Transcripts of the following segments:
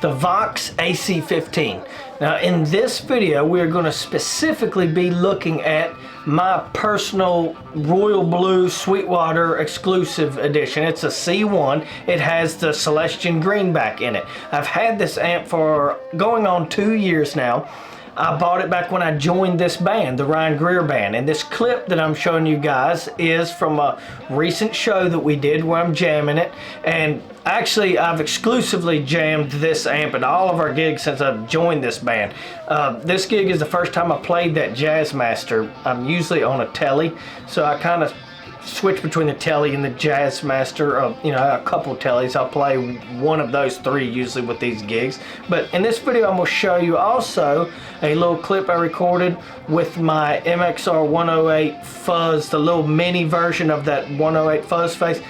the Vox AC15. Now in this video we're going to specifically be looking at my personal Royal Blue Sweetwater exclusive edition. It's a C1. It has the Celestian greenback in it. I've had this amp for going on 2 years now. I bought it back when I joined this band, the Ryan Greer band, and this clip that I'm showing you guys is from a recent show that we did where I'm jamming it. And actually I've exclusively jammed this amp at all of our gigs since I've joined this band. This gig is the first time I played that Jazzmaster. I'm usually on a Tele, so I kind of switch between the Tele and the Jazzmaster. You know, a couple Teles. I'll play one of those three usually with these gigs. But in this video I'm going to show you also a little clip I recorded with my MXR 108 Fuzz, the little mini version of that 108 Fuzz face,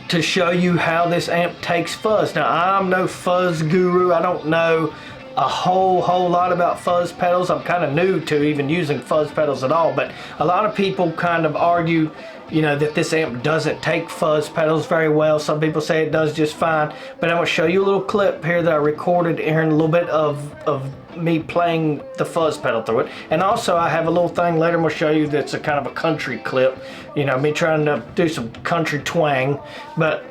to show you how this amp takes fuzz. Now I'm no fuzz guru. I don't know a whole lot about fuzz pedals. I'm kind of new to even using fuzz pedals at all, but a lot of people kind of argue, you know, that this amp doesn't take fuzz pedals very well. Some people say it does just fine, but I'm going to show you a little clip here that I recorded here in a little bit of me playing the fuzz pedal through it. And also I have a little thing later I'm going to show you that's a kind of a country clip, you know, me trying to do some country twang. But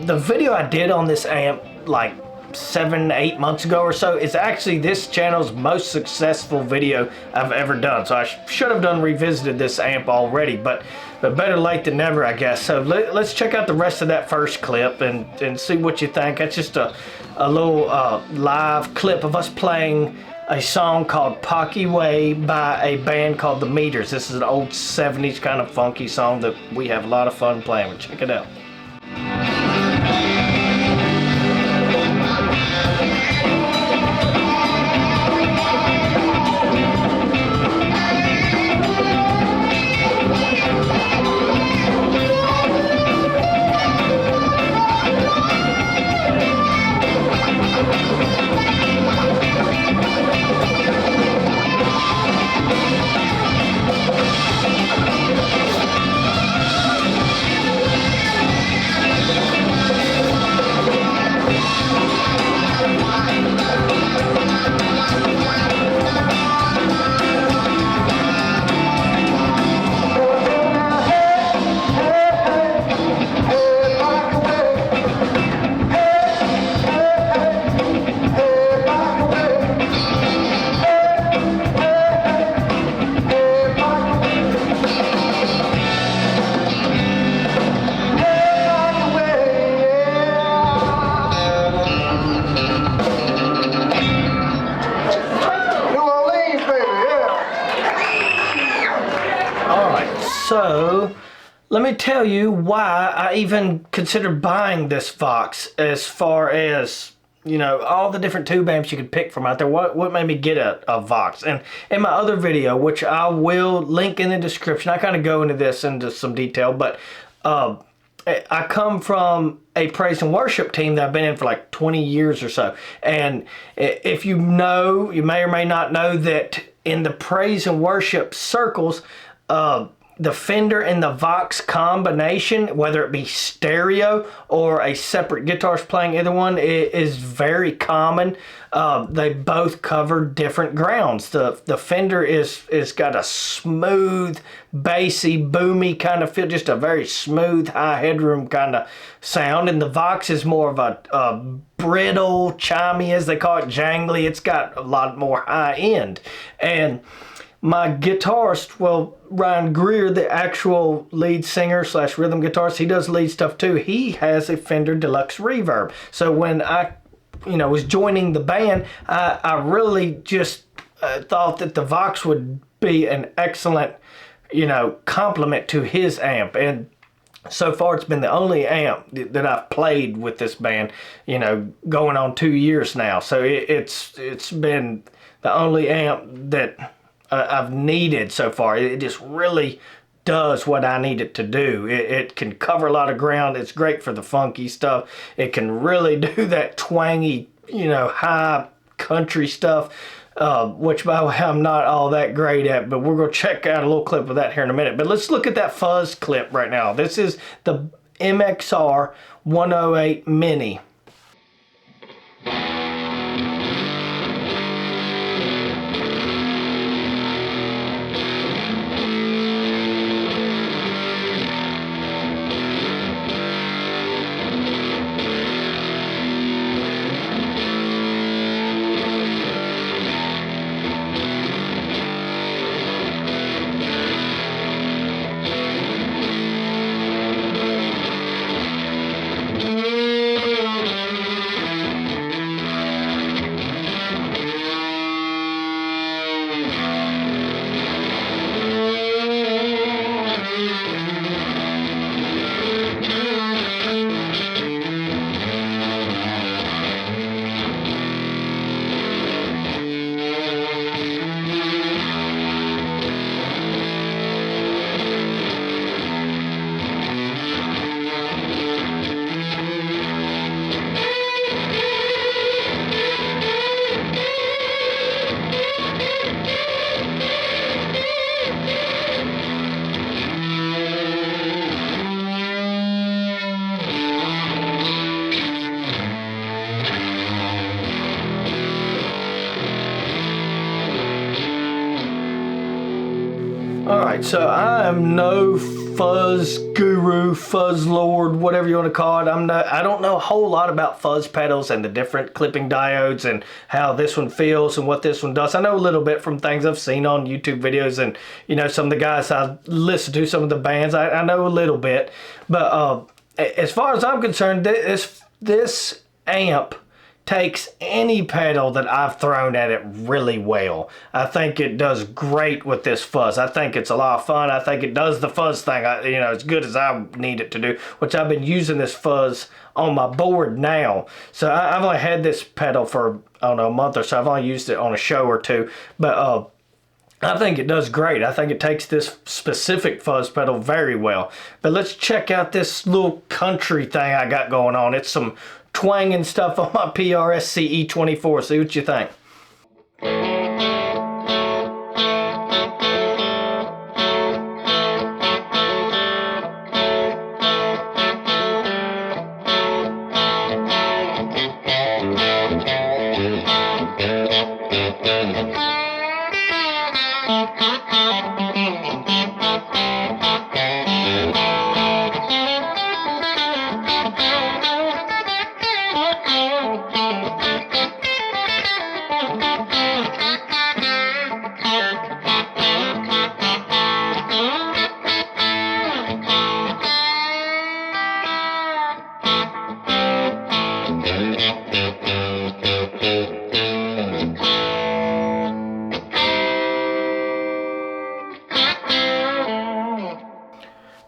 the video I did on this amp like 7-8 months ago or so is actually this channel's most successful video I've ever done. So I should have done revisited this amp already, but better late than never, I guess. So let's check out the rest of that first clip and see what you think. That's just a little live clip of us playing a song called Pocky Way by a band called The Meters. This is an old 70s kind of funky song that we have a lot of fun playing with. Check it out. So let me tell you why I even considered buying this Vox, as far as, you know, all the different tube amps you could pick from out there. What made me get a Vox? And in my other video, which I will link in the description, I kind of go into this into some detail, but I come from a praise and worship team that I've been in for like 20 years or so. And if you know, you may or may not know that in the praise and worship circles, the Fender and the Vox combination, whether it be stereo or a separate guitarist playing either one, is very common. They both cover different grounds. The Fender is got a smooth, bassy, boomy kind of feel, just a very smooth, high headroom kind of sound. And the Vox is more of a brittle, chimey, as they call it, jangly. It's got a lot more high end. And my guitarist, well, Ryan Greer, the actual lead singer slash rhythm guitarist, he does lead stuff too. He has a Fender Deluxe Reverb. So when I, you know, was joining the band, I really just thought that the Vox would be an excellent, you know, complement to his amp. And so far it's been the only amp that I've played with this band, you know, going on 2 years now. So it's been the only amp that I've needed so far. It just really does what I need it to do. It can cover a lot of ground. It's great for the funky stuff. It can really do that twangy, you know, high country stuff. which by the way I'm not all that great at, but we're going to check out a little clip of that here in a minute. But let's look at that fuzz clip right now. This is the MXR 108 Mini. Alright, so I am no fuzz guru, fuzz lord, whatever you want to call it. I don't know a whole lot about fuzz pedals and the different clipping diodes and how this one feels and what this one does. I know a little bit from things I've seen on YouTube videos and, you know, some of the guys I listen to, some of the bands, I know a little bit. But as far as I'm concerned, this amp takes any pedal that I've thrown at it really well. I think it does great with this fuzz. I think it's a lot of fun. I think it does the fuzz thing, you know, as good as I need it to do, which I've been using this fuzz on my board now. So I've only had this pedal for, I don't know, a month or so. I've only used it on a show or two, but I think it does great. I think it takes this specific fuzz pedal very well. But let's check out this little country thing I got going on. It's some twanging stuff on my PRS CE24. See what you think.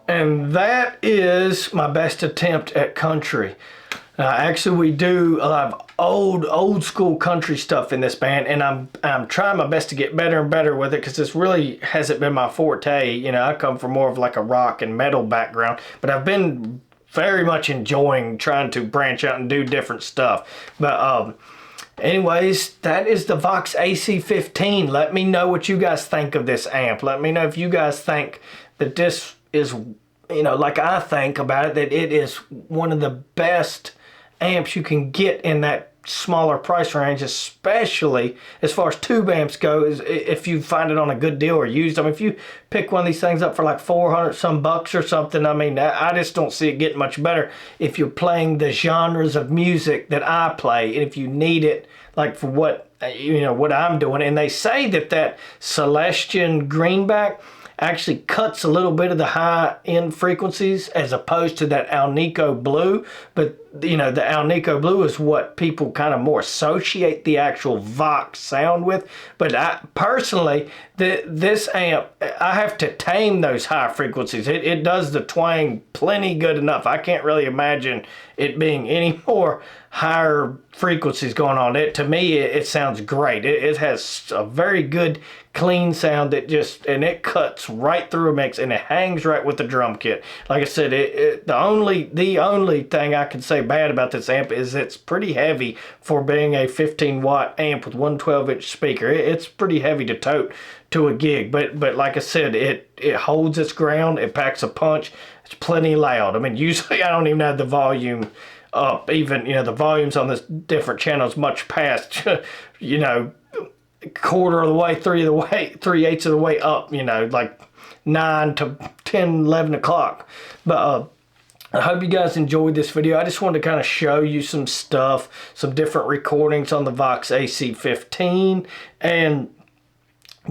And that is my best attempt at country. Actually, we do a lot of old school country stuff in this band, and I'm trying my best to get better and better with it because this really hasn't been my forte. You know, I come from more of like a rock and metal background, but I've been very much enjoying trying to branch out and do different stuff. But anyways, that is the Vox AC15. Let me know what you guys think of this amp. Let me know if you guys think that this is, you know, like I think about it, that it is one of the best amps you can get in that smaller price range, especially as far as tube amps go, is if you find it on a good deal or used. I mean, if you pick one of these things up for like 400 some bucks or something, I mean, I just don't see it getting much better if you're playing the genres of music that I play, and if you need it like for what, you know, what I'm doing. And they say that Celestian greenback actually cuts a little bit of the high end frequencies as opposed to that Alnico blue, but you know, the Alnico blue is what people kind of more associate the actual Vox sound with. But I personally, this amp, I have to tame those high frequencies. It does the twang plenty good enough. I can't really imagine it being any more higher frequencies going on. To me, it sounds great. It has a very good clean sound that just, and it cuts right through a mix, and it hangs right with the drum kit. Like I said, the only thing I can say bad about this amp is it's pretty heavy for being a 15 watt amp with one 12-inch speaker. It's pretty heavy to tote to a gig, but like I said, it holds its ground. It packs a punch. It's plenty loud. I mean, usually I don't even have the volume up. Even, you know, the volumes on this different channels much past, you know, quarter of the way, 3/8 of the way up, you know, like 9 to 10, 11 o'clock. But I hope you guys enjoyed this video. I just wanted to kind of show you some stuff, some different recordings on the Vox AC15, and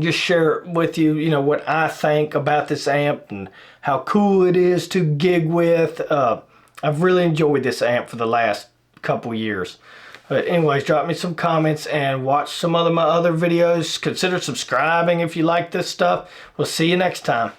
just share with you, you know, what I think about this amp and how cool it is to gig with. I've really enjoyed this amp for the last couple years. But anyways, drop me some comments and watch some of my other videos. Consider subscribing if you like this stuff. We'll see you next time.